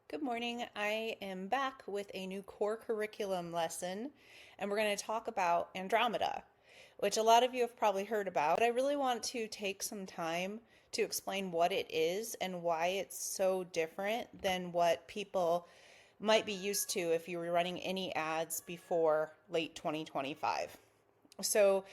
Good morning. I am back with a new core curriculum lesson, and we're going to talk about Andromeda, which a lot of you have probably heard about. But I really want to take some time to explain what it is and why it's so different than what people might be used to if you were running any ads before late 2025. So,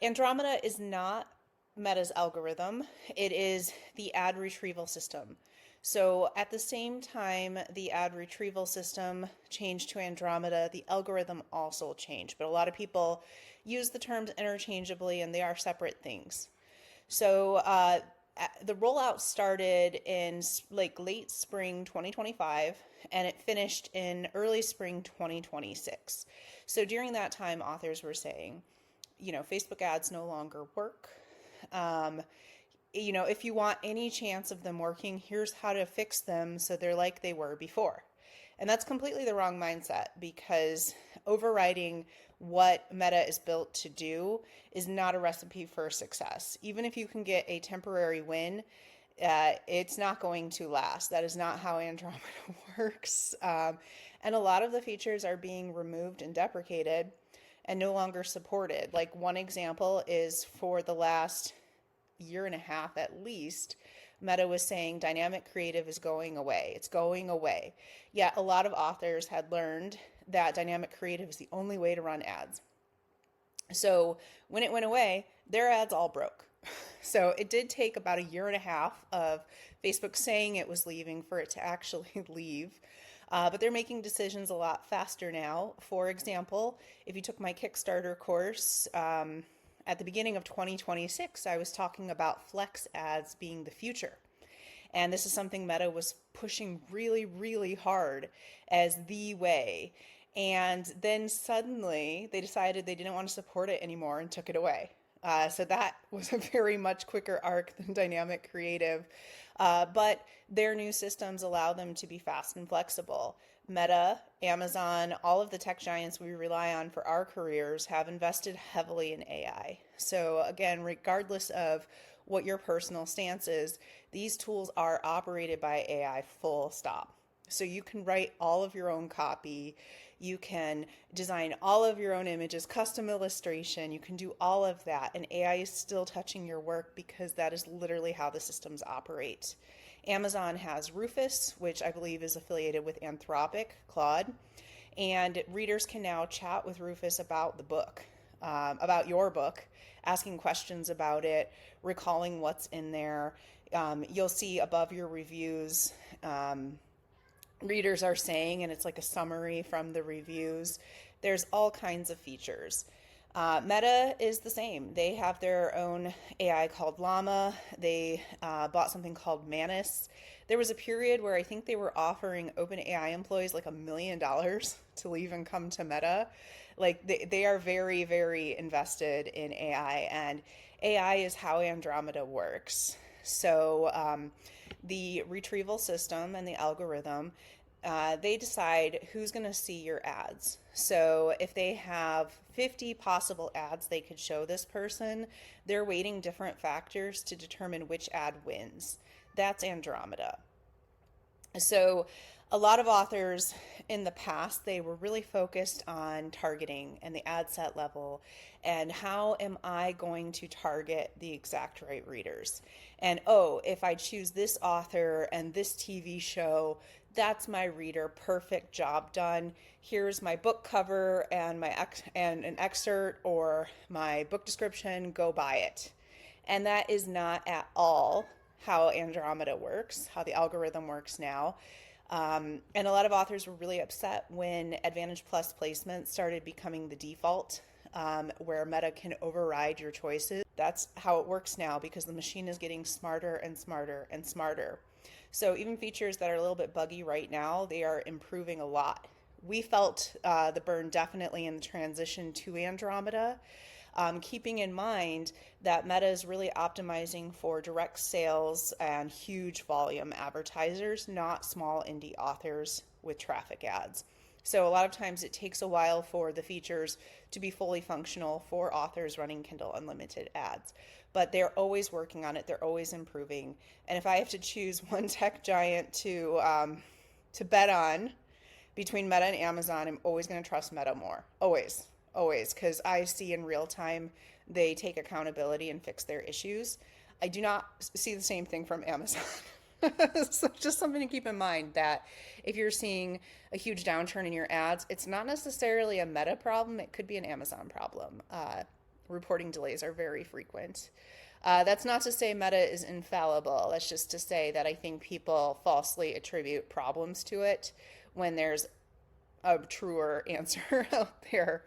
Andromeda is not Meta's algorithm, it is the ad retrieval system. So at the same time the ad retrieval system changed to Andromeda, the algorithm also changed. But a lot of people use the terms interchangeably and they are separate things. So the rollout started in like late spring 2025 and it finished in early spring 2026. So during that time, authors were saying, Facebook ads no longer work. Um, if you want any chance of them working, here's how to fix them so they're like they were before. And that's completely the wrong mindset, because overriding what Meta is built to do is not a recipe for success. Even if you can get a temporary win, it's not going to last. That is not how Andromeda works. And a lot of the features are being removed and deprecated and no longer supported. Like, one example is, for the last year and a half at least, Meta was saying dynamic creative is going away. It's going away. Yet a lot of authors had learned that dynamic creative is the only way to run ads. So when it went away, their ads all broke. So it did take about a year and a half of Facebook saying it was leaving for it to actually leave. But they're making decisions a lot faster now. For example, if you took my Kickstarter course, at the beginning of 2026, I was talking about flex ads being the future. And this is something Meta was pushing really, really hard as the way. And then suddenly they decided they didn't want to support it anymore and took it away. So that was a very much quicker arc than dynamic creative. But their new systems allow them to be fast and flexible. Meta, Amazon, all of the tech giants we rely on for our careers have invested heavily in AI. So again, regardless of what your personal stance is, these tools are operated by AI, full stop. So you can write all of your own copy, you can design all of your own images, custom illustration, you can do all of that, and AI is still touching your work because that is literally how the systems operate. Amazon has Rufus, which I believe is affiliated with Anthropic, Claude, and readers can now chat with Rufus about the book, about your book, asking questions about it, recalling what's in there. You'll see above your reviews, readers are saying, and it's like a summary from the reviews. There's all kinds of features. Meta is the same. They have their own AI called Llama. They bought something called Manus. There was a period where I think they were offering OpenAI employees like $1 million to leave and come to Meta. Like, they are very, very invested in AI, and AI is how Andromeda works. So the retrieval system and the algorithm, they decide who's going to see your ads. So if they have 50 possible ads they could show this person, they're weighting different factors to determine which ad wins. That's Andromeda. So a lot of authors in the past, they were really focused on targeting and the ad set level and how am I going to target the exact right readers. And if I choose this author and this TV show, that's my reader, perfect, job done. Here's my book cover and and an excerpt or my book description, go buy it. And that is not at all how Andromeda works, how the algorithm works now. And a lot of authors were really upset when Advantage Plus placements started becoming the default, where Meta can override your choices. That's how it works now because the machine is getting smarter and smarter and smarter. So even features that are a little bit buggy right now, they are improving a lot. We felt the burn definitely in the transition to Andromeda, keeping in mind that Meta is really optimizing for direct sales and huge volume advertisers, not small indie authors with traffic ads. So a lot of times it takes a while for the features to be fully functional for authors running Kindle Unlimited ads. But they're always working on it, they're always improving. And if I have to choose one tech giant to to bet on between Meta and Amazon, I'm always going to trust Meta more. Always, always, because I see in real time they take accountability and fix their issues. I do not see the same thing from Amazon. So just something to keep in mind that if you're seeing a huge downturn in your ads, it's not necessarily a Meta problem. It could be an Amazon problem. Reporting delays are very frequent. That's not to say Meta is infallible. That's just to say that I think people falsely attribute problems to it when there's a truer answer out there.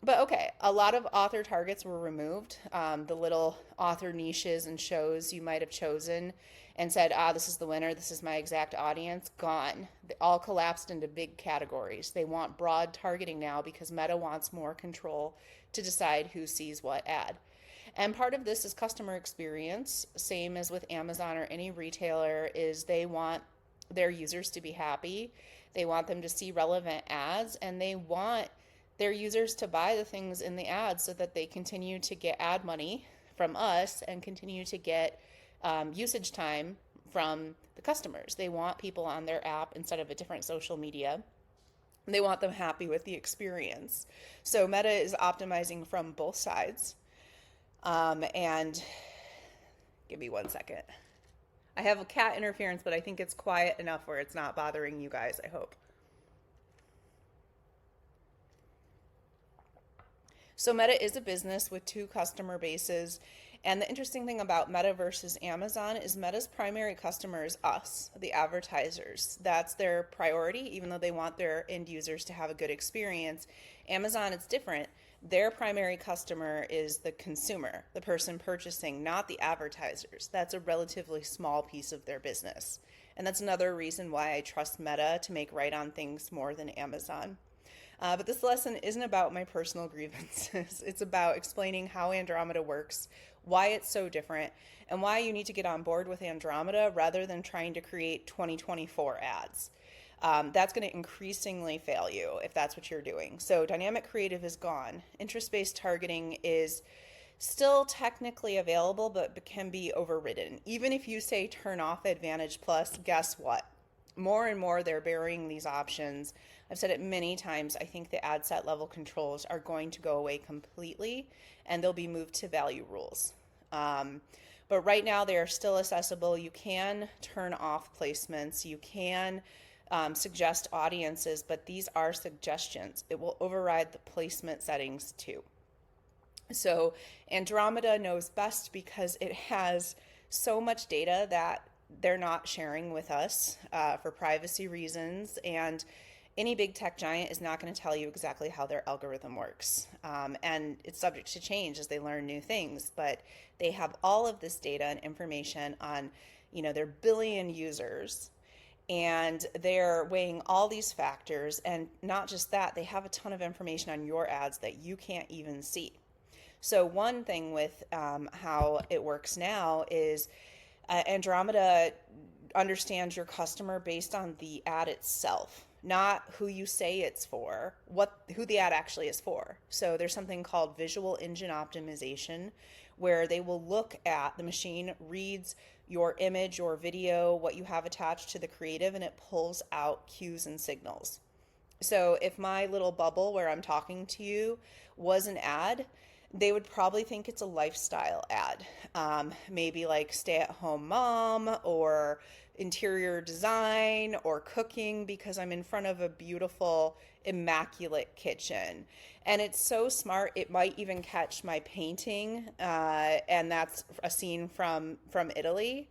But okay, a lot of author targets were removed. The little author niches and shows you might have chosen and said, this is the winner, this is my exact audience, gone. They all collapsed into big categories. They want broad targeting now because Meta wants more control to decide who sees what ad. And part of this is customer experience, same as with Amazon or any retailer, is they want their users to be happy. They want them to see relevant ads, and they want their users to buy the things in the ads so that they continue to get ad money from us and continue to get usage time from the customers. They want people on their app instead of a different social media. They want them happy with the experience. So Meta is optimizing from both sides. And give me 1 second. I have a cat interference, but I think it's quiet enough where it's not bothering you guys, I hope. So Meta is a business with two customer bases. And the interesting thing about Meta versus Amazon is Meta's primary customer is us, the advertisers. That's their priority, even though they want their end users to have a good experience. Amazon, it's different. Their primary customer is the consumer, the person purchasing, not the advertisers. That's a relatively small piece of their business. And that's another reason why I trust Meta to make right on things more than Amazon. But this lesson isn't about my personal grievances. It's about explaining how Andromeda works, why it's so different, and why you need to get on board with Andromeda rather than trying to create 2024 ads. That's going to increasingly fail you if that's what you're doing. So dynamic creative is gone. Interest-based targeting is still technically available, but can be overridden. Even if you say turn off Advantage Plus, guess what? More and more they're burying these options. I've said it many times. I think the ad set level controls are going to go away completely and they'll be moved to value rules. But right now they are still accessible. You can turn off placements. You can suggest audiences, but these are suggestions. It will override the placement settings too. So Andromeda knows best because it has so much data that they're not sharing with us for privacy reasons, and any big tech giant is not going to tell you exactly how their algorithm works. And it's subject to change as they learn new things, but they have all of this data and information on, their billion users, and they're weighing all these factors. And not just that, they have a ton of information on your ads that you can't even see. So one thing with how it works now is Andromeda understands your customer based on the ad itself, not who you say it's for, who the ad actually is for. So there's something called visual engine optimization, where they will look at the machine, reads your image or video, what you have attached to the creative, and it pulls out cues and signals. So if my little bubble where I'm talking to you was an ad, they would probably think it's a lifestyle ad. Maybe like stay-at-home mom or interior design or cooking because I'm in front of a beautiful, immaculate kitchen. And it's so smart, it might even catch my painting, and that's a scene from Italy.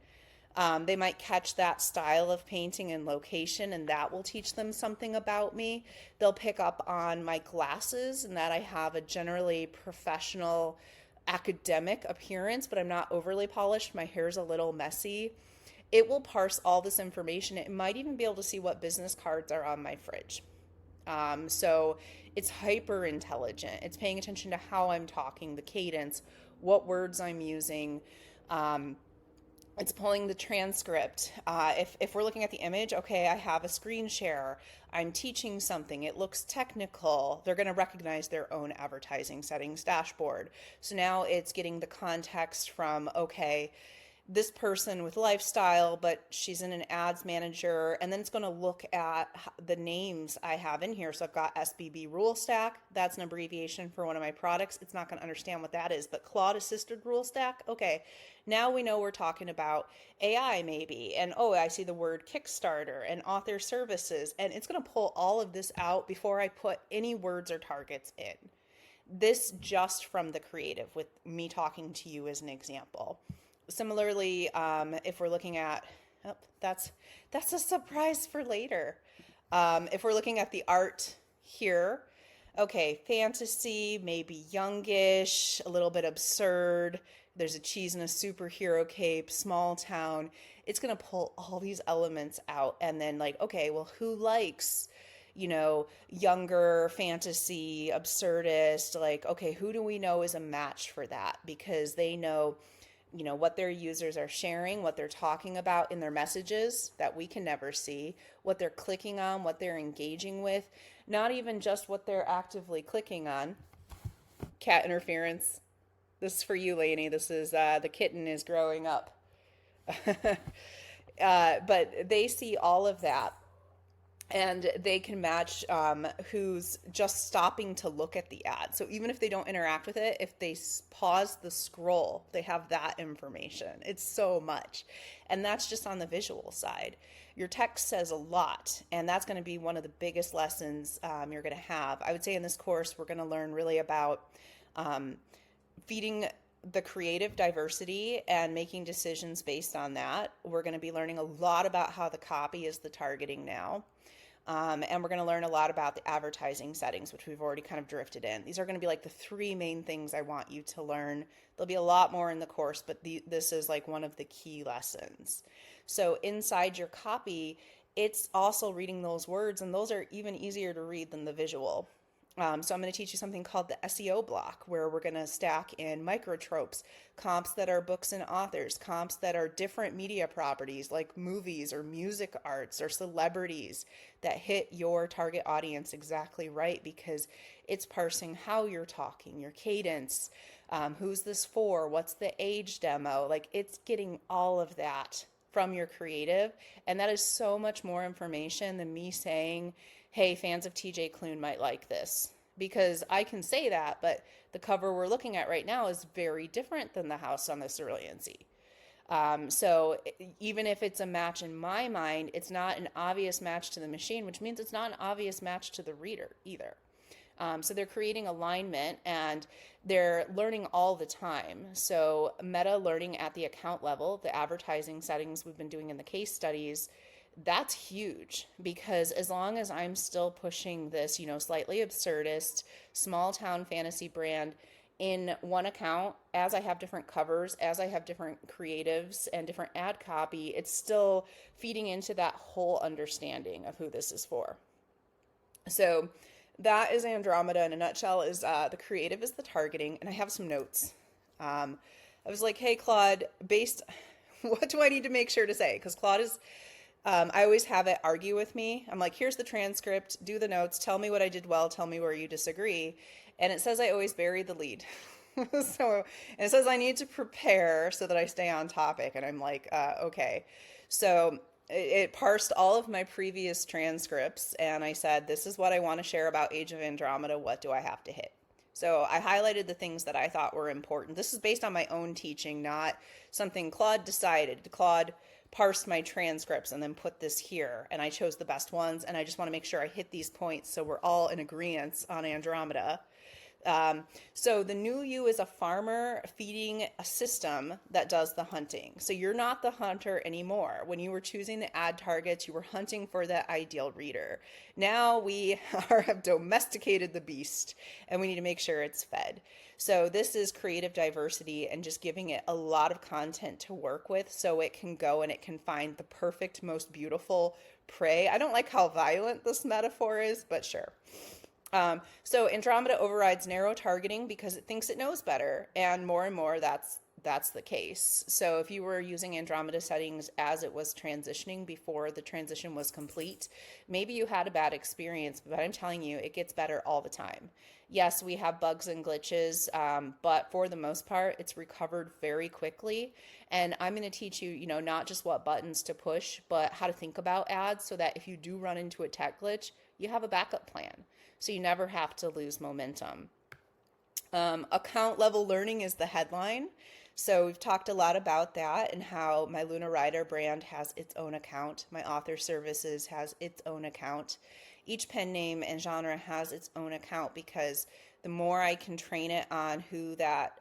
They might catch that style of painting and location, and that will teach them something about me. They'll pick up on my glasses and that I have a generally professional academic appearance, but I'm not overly polished. My hair's a little messy. It will parse all this information. It might even be able to see what business cards are on my fridge. So it's hyper intelligent. It's paying attention to how I'm talking, the cadence, what words I'm using. It's pulling the transcript. If we're looking at the image, okay, I have a screen share. I'm teaching something. It looks technical. They're going to recognize their own advertising settings dashboard. So now it's getting the context from, okay, this person with lifestyle, but she's in an ads manager. And then it's going to look at the names I have in here. So I've got SBB Rule Stack. That's an abbreviation for one of my products. It's not going to understand what that is, but Claude Assisted Rule Stack. Okay, now we know we're talking about AI maybe. And oh, I see the word Kickstarter and author services. And it's going to pull all of this out before I put any words or targets in. This just from the creative, with me talking to you as an example. Similarly, if we're looking at, oh, that's a surprise for later. If we're looking at the art here, okay, fantasy, maybe youngish, a little bit absurd. There's a cheese and a superhero cape, small town. It's going to pull all these elements out and then like, okay, well, who likes, younger fantasy, absurdist? Like, okay, who do we know is a match for that? Because they know what their users are sharing, what they're talking about in their messages that we can never see, what they're clicking on, what they're engaging with, not even just what they're actively clicking on. Cat interference. This is for you, Lainey. This is the kitten is growing up. But they see all of that. And they can match who's just stopping to look at the ad. So even if they don't interact with it, if they pause the scroll, they have that information. It's so much. And that's just on the visual side. Your text says a lot, and that's going to be one of the biggest lessons you're going to have. I would say in this course, we're going to learn really about feeding the creative diversity and making decisions based on that. We're going to be learning a lot about how the copy is the targeting now. And we're going to learn a lot about the advertising settings, which we've already kind of drifted in. These are going to be like the three main things I want you to learn. There'll be a lot more in the course, but this is like one of the key lessons. So inside your copy, it's also reading those words, and those are even easier to read than the visual. So I'm going to teach you something called the SEO block, where we're going to stack in microtropes, comps that are books and authors, comps that are different media properties like movies or music arts or celebrities that hit your target audience exactly right, because it's parsing how you're talking, your cadence, who's this for, what's the age demo, like it's getting all of that from your creative. And that is so much more information than me saying, hey, fans of TJ Klune might like this. Because I can say that, but the cover we're looking at right now is very different than the house on the Cerulean Sea. So even if it's a match in my mind, it's not an obvious match to the machine, which means it's not an obvious match to the reader either. So they're creating alignment, and they're learning all the time. So meta learning at the account level, the advertising settings we've been doing in the case studies, that's huge, because as long as I'm still pushing this, slightly absurdist, small town fantasy brand in one account, as I have different covers, as I have different creatives and different ad copy, it's still feeding into that whole understanding of who this is for. So that is Andromeda in a nutshell. Is the creative is the targeting, and I have some notes. I was like, hey, Claude, what do I need to make sure to say? Because Claude is... I always have it argue with me. I'm like, here's the transcript, do the notes, tell me what I did well, tell me where you disagree. And it says I always bury the lead. And it says I need to prepare so that I stay on topic. And I'm like, okay. So it parsed all of my previous transcripts, and I said, this is what I want to share about Age of Andromeda. What do I have to hit? So I highlighted the things that I thought were important. This is based on my own teaching, not something Claude decided. Claude parsed my transcripts and then put this here, and I chose the best ones, and I just want to make sure I hit these points so we're all in agreement on Andromeda. So the new you is a farmer feeding a system that does the hunting. So you're not the hunter anymore. When you were choosing the ad targets, you were hunting for the ideal reader. Now we have domesticated the beast, and we need to make sure it's fed. So this is creative diversity and just giving it a lot of content to work with so it can go and it can find the perfect, most beautiful prey. I don't like how violent this metaphor is, but sure. So Andromeda overrides narrow targeting because it thinks it knows better, and more that's that's the case. So if you were using Andromeda settings as it was transitioning before the transition was complete, maybe you had a bad experience, but I'm telling you, it gets better all the time. Yes, we have bugs and glitches, but for the most part, it's recovered very quickly. And I'm going to teach you, not just what buttons to push, but how to think about ads so that if you do run into a tech glitch, you have a backup plan. So you never have to lose momentum. Account level learning is the headline. So we've talked a lot about that and how my Luna Rider brand has its own account. My author services has its own account. Each pen name and genre has its own account because the more I can train it on who that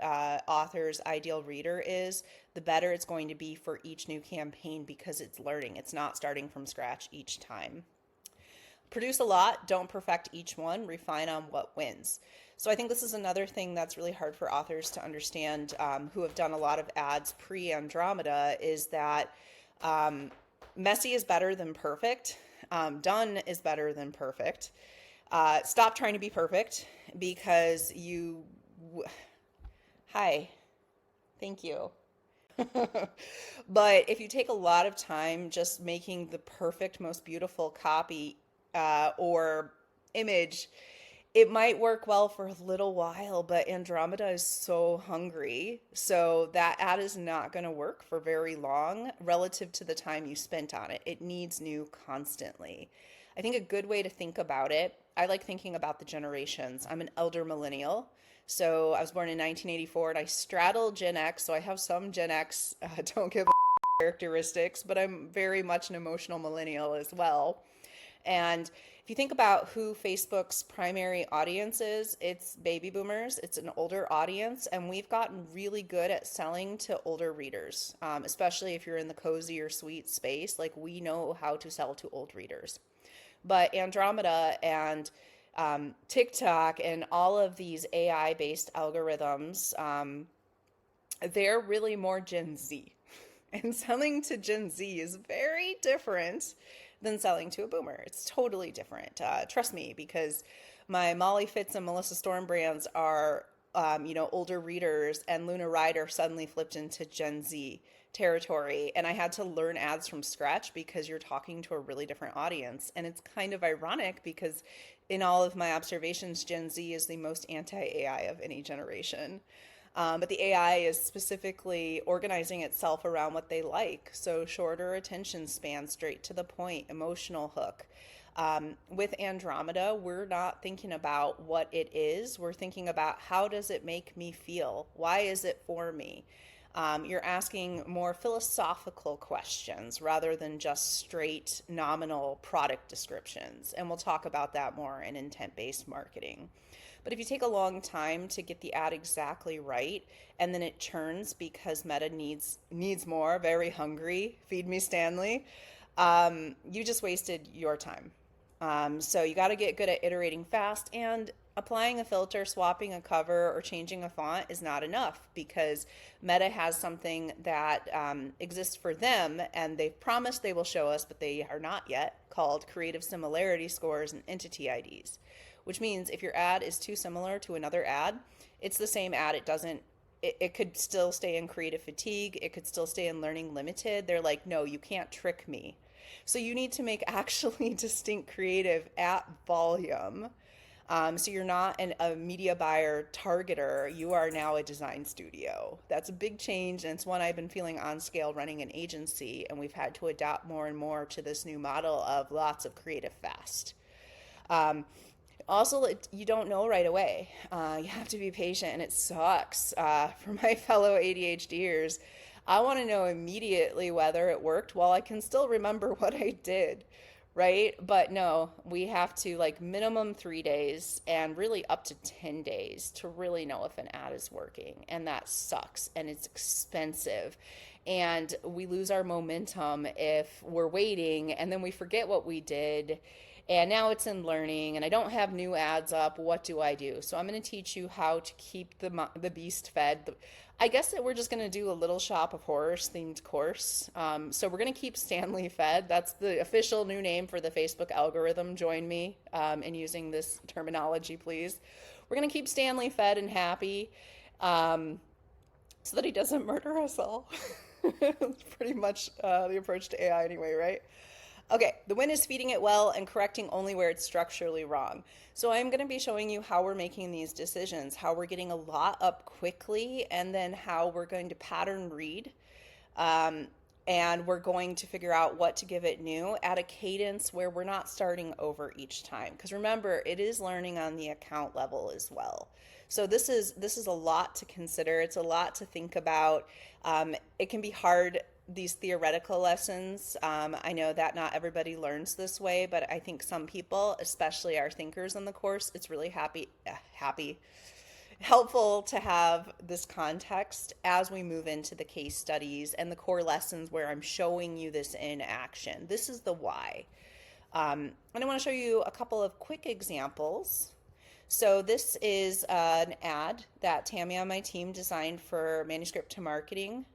author's ideal reader is, the better it's going to be for each new campaign because it's learning. It's not starting from scratch each time. Produce a lot, don't perfect each one, refine on what wins. So I think this is another thing that's really hard for authors to understand who have done a lot of ads pre-Andromeda is that messy is better than perfect. Done is better than perfect. Stop trying to be perfect because Hi, thank you. But if you take a lot of time just making the perfect, most beautiful copy or image, it might work well for a little while, but Andromeda is so hungry. So that ad is not going to work for very long relative to the time you spent on it. It needs new constantly. I think a good way to think about it, I like thinking about the generations. I'm an elder millennial. So I was born in 1984 and I straddle Gen X. So I have some Gen X, don't give a characteristics, but I'm very much an emotional millennial as well. And if you think about who Facebook's primary audience is, it's baby boomers. It's an older audience, and we've gotten really good at selling to older readers, especially if you're in the cozy or sweet space. Like, we know how to sell to old readers. But Andromeda and TikTok and all of these AI-based algorithms, they're really more Gen Z. And selling to Gen Z is very different than selling to a boomer. It's totally different. Trust me, because my Molly Fitz and Melissa Storm brands are, older readers, and Luna Rider suddenly flipped into Gen Z territory. And I had to learn ads from scratch because you're talking to a really different audience. And it's kind of ironic because in all of my observations, Gen Z is the most anti-AI of any generation. But the AI is specifically organizing itself around what they like. So shorter attention span, straight to the point, emotional hook. With Andromeda, we're not thinking about what it is. We're thinking about how does it make me feel? Why is it for me? You're asking more philosophical questions rather than just straight nominal product descriptions. And we'll talk about that more in intent-based marketing. But if you take a long time to get the ad exactly right, and then it churns because Meta needs more, very hungry, feed me Stanley, you just wasted your time. So you got to get good at iterating fast, and applying a filter, swapping a cover, or changing a font is not enough because Meta has something that exists for them, and they've promised they will show us, but they are not yet, called creative similarity scores and entity IDs. Which means if your ad is too similar to another ad, it's the same ad. It could still stay in creative fatigue. It could still stay in learning limited. They're like, no, you can't trick me. So you need to make actually distinct creative at volume. So you're not a media buyer targeter. You are now a design studio. That's a big change, and it's one I've been feeling on scale running an agency, and we've had to adapt more and more to this new model of lots of creative fast. Also, you don't know right away. You have to be patient, and it sucks. For my fellow ADHDers, I want to know immediately whether it worked while I can still remember what I did, right? But no, we have to like minimum 3 days and really up to 10 days to really know if an ad is working. And that sucks, and it's expensive. And we lose our momentum if we're waiting and then we forget what we did. And now it's in learning, and I don't have new ads up. What do I do? So I'm going to teach you how to keep the beast fed. I guess that we're just going to do a little shop of horrors themed course. So we're going to keep Stanley fed. That's the official new name for the Facebook algorithm. Join me in using this terminology, please. We're going to keep Stanley fed and happy. so that he doesn't murder us all. That's pretty much the approach to AI anyway, right? Okay, the wind is feeding it well and correcting only where it's structurally wrong. So I'm going to be showing you how we're making these decisions, how we're getting a lot up quickly, and then how we're going to pattern read. Um, and we're going to figure out what to give it new at a cadence where we're not starting over each time. Because remember, it is learning on the account level as well. So this is a lot to consider. It's a lot to think about. It can be hard, these theoretical lessons. I know that not everybody learns this way, but I think some people, especially our thinkers in the course, it's really helpful to have this context as we move into the case studies and the core lessons where I'm showing you this in action. This is the why. And I want to show you a couple of quick examples. So this is an ad that Tammy on my team designed for Manuscript to Marketing,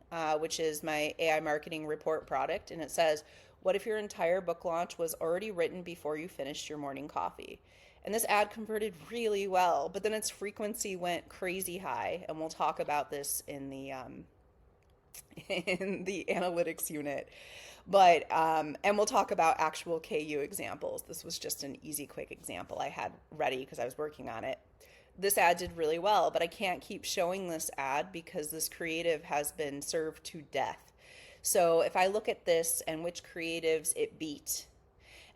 which is my AI marketing report product. And it says, what if your entire book launch was already written before you finished your morning coffee? And this ad converted really well, but then its frequency went crazy high. And we'll talk about this in the in the analytics unit. But and we'll talk about actual KU examples. This was just an easy, quick example I had ready because I was working on it. This ad did really well, but I can't keep showing this ad because this creative has been served to death. So if I look at this and which creatives it beat,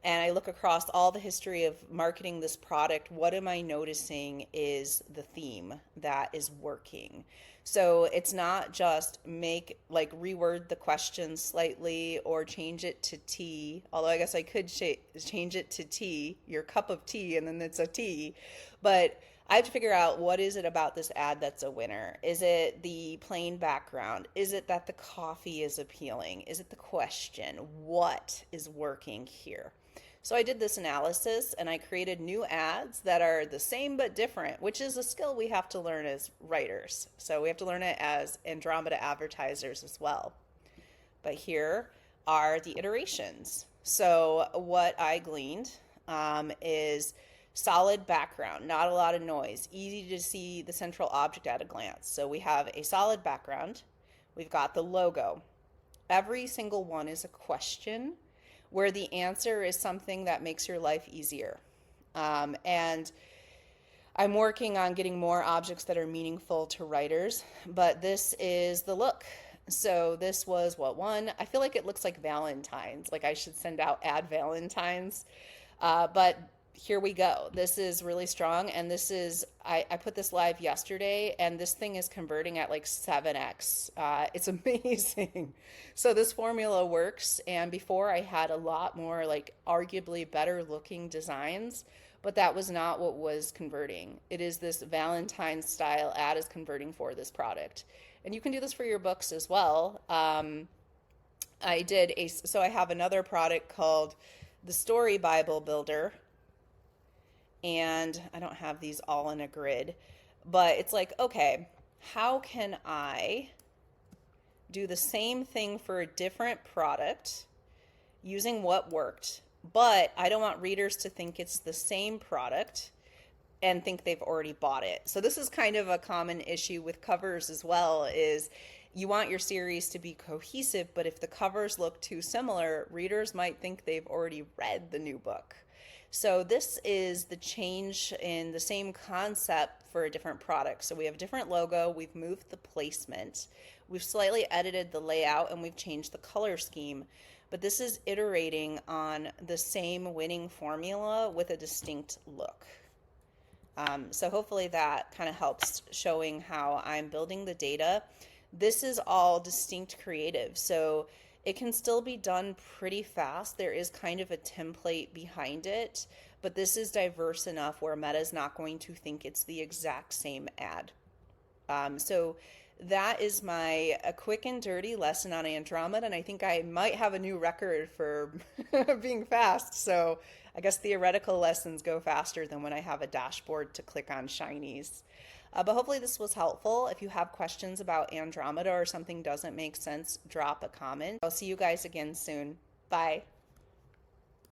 and I look across all the history of marketing this product, what am I noticing is the theme that is working. So it's not just reword the question slightly or change it to tea, although I guess I could change it to tea, your cup of tea, and then it's a tea. But I have to figure out, what is it about this ad that's a winner? Is it the plain background? Is it that the coffee is appealing? Is it the question? What is working here? So I did this analysis and I created new ads that are the same but different, which is a skill we have to learn as writers. So we have to learn it as Andromeda advertisers as well. But here are the iterations. So what I gleaned is solid background, not a lot of noise, easy to see the central object at a glance. So we have a solid background. We've got the logo. Every single one is a question where the answer is something that makes your life easier. And I'm working on getting more objects that are meaningful to writers, but this is the look. So this was one? I feel like it looks like Valentine's, like I should send out ad Valentines. But here we go. This is really strong. And this is, I put this live yesterday and this thing is converting at like 7x. It's amazing. So this formula works. And before I had a lot more like arguably better looking designs, but that was not what was converting. It is this Valentine style ad is converting for this product. And you can do this for your books as well. So I have another product called the Story Bible Builder. And I don't have these all in a grid, but it's like, okay, how can I do the same thing for a different product using what worked, but I don't want readers to think it's the same product and think they've already bought it. So this is kind of a common issue with covers as well, is you want your series to be cohesive, but if the covers look too similar, readers might think they've already read the new book. So this is the change in the same concept for a different product. So we have a different logo, we've moved the placement, we've slightly edited the layout, and we've changed the color scheme. But this is iterating on the same winning formula with a distinct look. So hopefully that kind of helps showing how I'm building the data. This is all distinct creative. So it can still be done pretty fast. There is kind of a template behind it, but this is diverse enough where Meta is not going to think it's the exact same ad. So that is a quick and dirty lesson on Andromeda, and I think I might have a new record for being fast. So I guess theoretical lessons go faster than when I have a dashboard to click on shinies. But hopefully this was helpful. If you have questions about Andromeda or something doesn't make sense, drop a comment. I'll see you guys again soon. Bye.